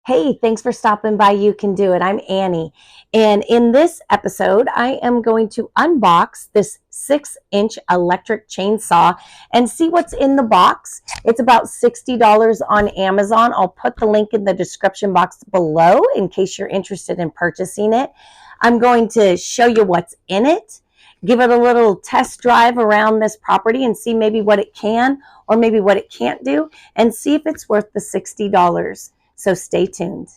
Hey, thanks for stopping by. You Can Do It. I'm Annie. And in this episode, I am going to unbox this 6-inch electric chainsaw and see what's in the box. It's about $60 on Amazon. I'll put the link in the description box below in case you're interested in purchasing it. I'm going to show you what's in it, give it a little test drive around this property and see maybe what it can or maybe what it can't do and see if it's worth the $60. So stay tuned.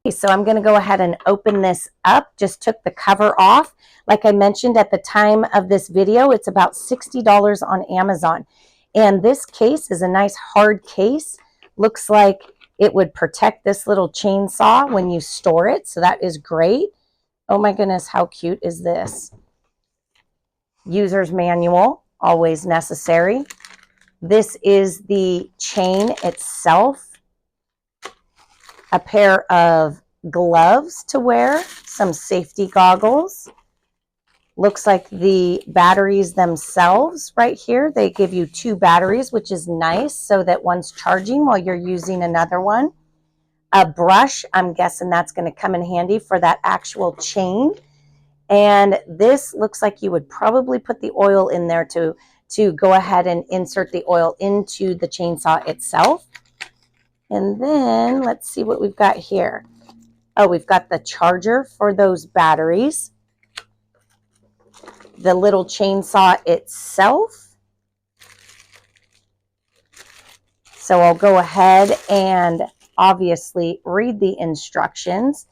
Okay, so I'm going to go ahead and open this up. Just took the cover off. Like I mentioned at the time of this video, it's about $60 on Amazon. And this case is a nice hard case. Looks like it would protect this little chainsaw when you store it. So that is great. Oh my goodness, how cute is this? User's manual, always necessary. This is the chain itself. A pair of gloves to wear, some safety goggles. Looks like the batteries themselves right here. They give you 2 batteries, which is nice so that one's charging while you're using another one. A brush, I'm guessing that's going to come in handy for that actual chain. And this looks like you would probably put the oil in there to go ahead and insert the oil into the chainsaw itself. And then let's see what we've got here. Oh, we've got the charger for those batteries. The little chainsaw itself. So I'll go ahead and obviously read the instructions.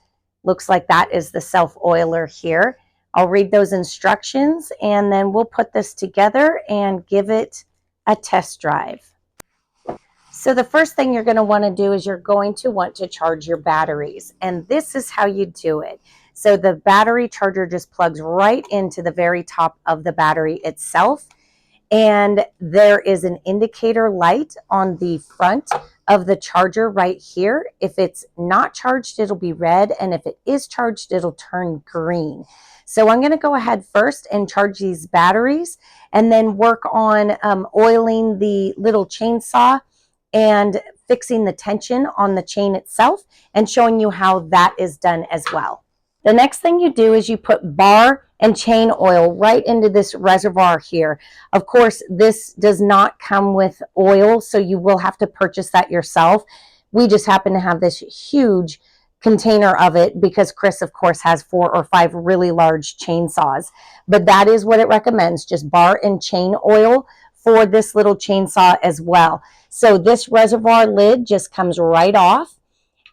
Looks like that is the self-oiler here. I'll read those instructions and then we'll put this together and give it a test drive. So the first thing you're going to want to do is you're going to want to charge your batteries. And this is how you do it. So the battery charger just plugs right into the very top of the battery itself. And there is an indicator light on the front of the charger right here. If it's not charged, it'll be red. And if it is charged, it'll turn green. So I'm going to go ahead first and charge these batteries and then work on oiling the little chainsaw and fixing the tension on the chain itself and showing you how that is done as well. The next thing you do is you put bar and chain oil right into this reservoir here. Of course, this does not come with oil, so you will have to purchase that yourself. We just happen to have this huge container of it because Chris, of course, has 4 or 5 really large chainsaws. But that is what it recommends, just bar and chain oil for this little chainsaw as well. So this reservoir lid just comes right off.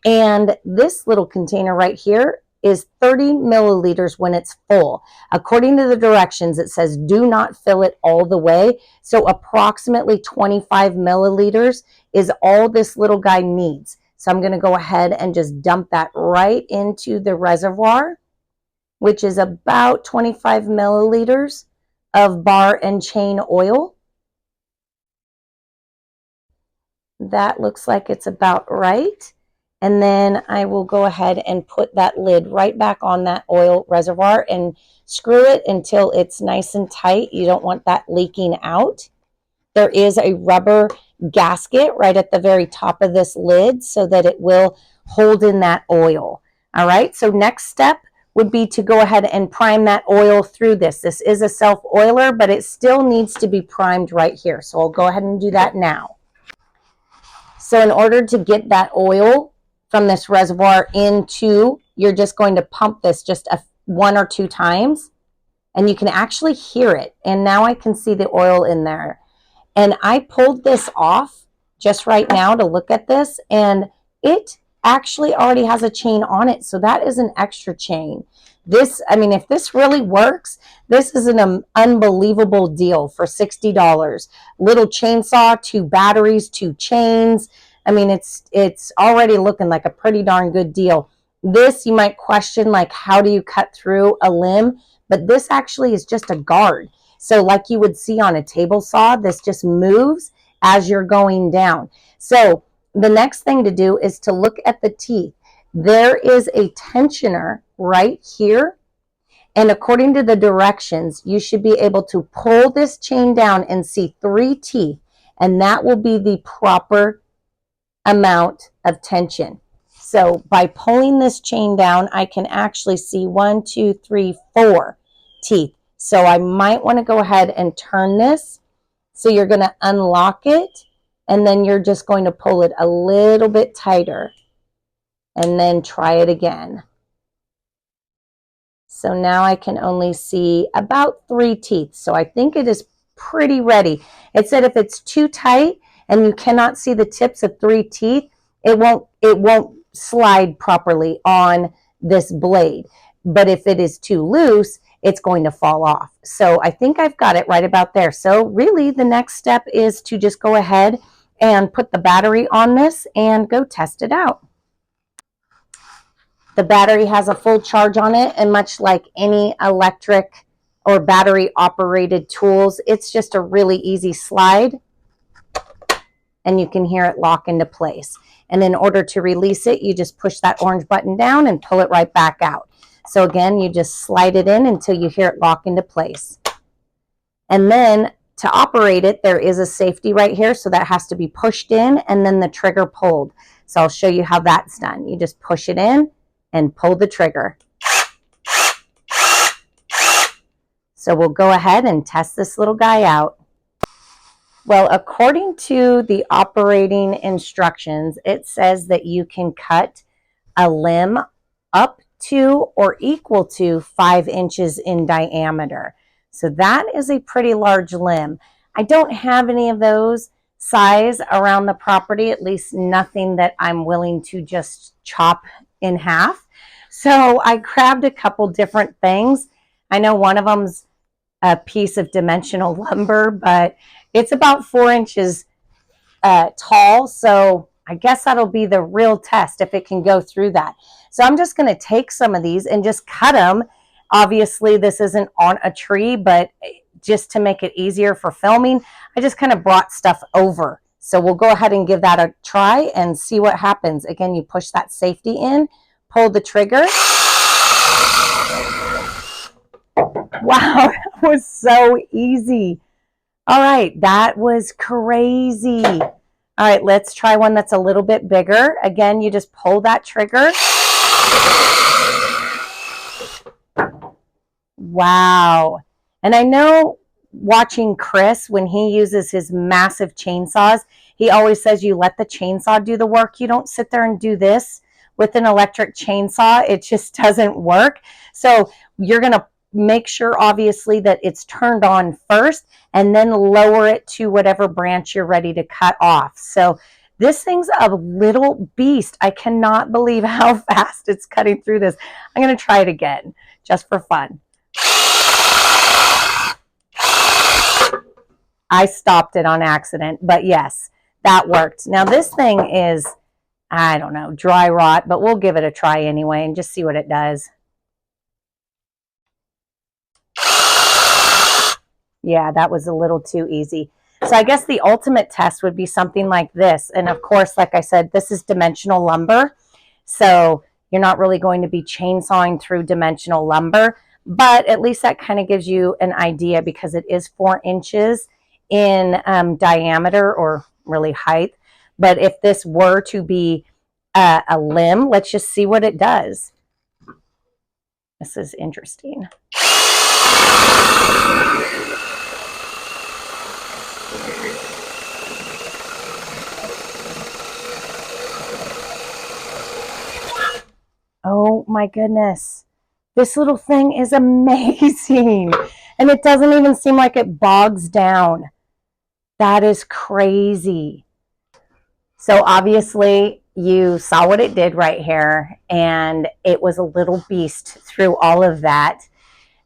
And this little container right here is 30 milliliters when it's full. According to the directions, it says do not fill it all the way. So approximately 25 milliliters is all this little guy needs. So I'm going to go ahead and just dump that right into the reservoir, which is about 25 milliliters of bar and chain oil. That looks like it's about right. And then I will go ahead and put that lid right back on that oil reservoir and screw it until it's nice and tight. You don't want that leaking out. There is a rubber gasket right at the very top of this lid so that it will hold in that oil. All right, so next step would be to go ahead and prime that oil through this. This is a self-oiler, but it still needs to be primed right here. So I'll go ahead and do that now. So in order to get that oil from this reservoir into, you're just going to pump this just 1 or 2 times, and you can actually hear it. And now I can see the oil in there. And I pulled this off just right now to look at this, and it actually already has a chain on it. So that is an extra chain. This, I mean, if this really works, this is an unbelievable deal for $60. Little chainsaw, 2 batteries, 2 chains. I mean, it's already looking like a pretty darn good deal. This, you might question, like, how do you cut through a limb? But this actually is just a guard. So like you would see on a table saw, this just moves as you're going down. So the next thing to do is to look at the teeth. There is a tensioner right here. And according to the directions, you should be able to pull this chain down and see 3 teeth. And that will be the proper amount of tension. So by pulling this chain down, I can actually see 1, 2, 3, 4 teeth. So I might want to go ahead and turn this. So you're going to unlock it, and then you're just going to pull it a little bit tighter, and then try it again. So now I can only see about 3 teeth. So I think it is pretty ready. It said if it's too tight and you cannot see the tips of 3 teeth, it won't slide properly on this blade. But if it is too loose, it's going to fall off. So I think I've got it right about there. So really the next step is to just go ahead and put the battery on this and go test it out. The battery has a full charge on it, and much like any electric or battery operated tools, it's just a really easy slide, and you can hear it lock into place. And in order to release it, you just push that orange button down and pull it right back out. So again, you just slide it in until you hear it lock into place. And then to operate it, there is a safety right here, so that has to be pushed in and then the trigger pulled. So I'll show you how that's done. You just push it in and pull the trigger. So we'll go ahead and test this little guy out. Well, according to the operating instructions, it says that you can cut a limb up to or equal to 5 inches in diameter. So that is a pretty large limb. I don't have any of those size around the property, at least nothing that I'm willing to just chop in half. So I grabbed a couple different things. I know one of them's a piece of dimensional lumber, but it's about 4 inches tall. So I guess that'll be the real test if it can go through that. So I'm just going to take some of these and just cut them. Obviously, this isn't on a tree, but just to make it easier for filming, I just kind of brought stuff over. So we'll go ahead and give that a try and see what happens. Again, you push that safety in, pull the trigger. Wow, that was so easy. All right, that was crazy. All right, let's try one that's a little bit bigger. Again, you just pull that trigger. Wow. And I know watching Chris, when he uses his massive chainsaws, he always says you let the chainsaw do the work. You don't sit there and do this with an electric chainsaw. It just doesn't work. So you're going to make sure, obviously, that it's turned on first and then lower it to whatever branch you're ready to cut off. So this thing's a little beast. I cannot believe how fast it's cutting through this. I'm going to try it again just for fun. I stopped it on accident, but yes, that worked. Now this thing is, I don't know, dry rot, but we'll give it a try anyway and just see what it does. Yeah, that was a little too easy. So I guess the ultimate test would be something like this. And of course, like I said, this is dimensional lumber. So you're not really going to be chainsawing through dimensional lumber, but at least that kind of gives you an idea because it is 4 inches in diameter, or really height. But if this were to be a limb, let's just see what it does. This is interesting. Oh my goodness. This little thing is amazing. And it doesn't even seem like it bogs down. That is crazy. So obviously you saw what it did right here, and it was a little beast through all of that.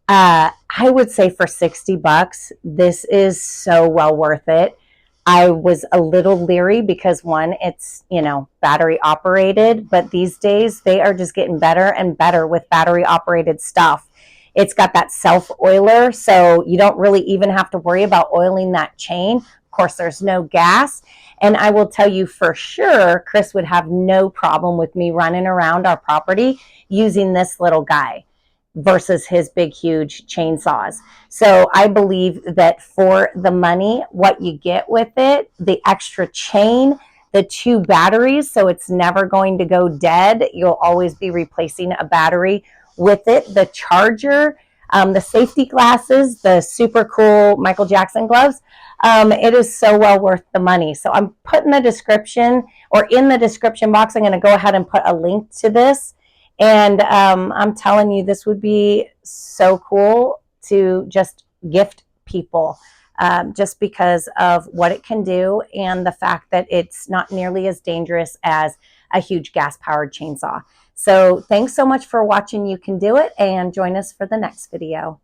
I would say for 60 bucks, this is so well worth it. I was a little leery because one, it's, you know, battery operated, but these days they are just getting better and better with battery operated stuff. It's got that self oiler, so you don't really even have to worry about oiling that chain. Of course, there's no gas. And I will tell you for sure, Chris would have no problem with me running around our property using this little guy versus his big, huge chainsaws. So I believe that for the money, what you get with it, the extra chain, the 2 batteries, so it's never going to go dead. You'll always be replacing a battery with it. The charger, the safety glasses, the super cool Michael Jackson gloves, it is so well worth the money. So I'm putting the description, or in the description box, I'm going to go ahead and put a link to this. And I'm telling you, this would be so cool to just gift people, just because of what it can do and the fact that it's not nearly as dangerous as a huge gas-powered chainsaw. So thanks so much for watching You Can Do It, and join us for the next video.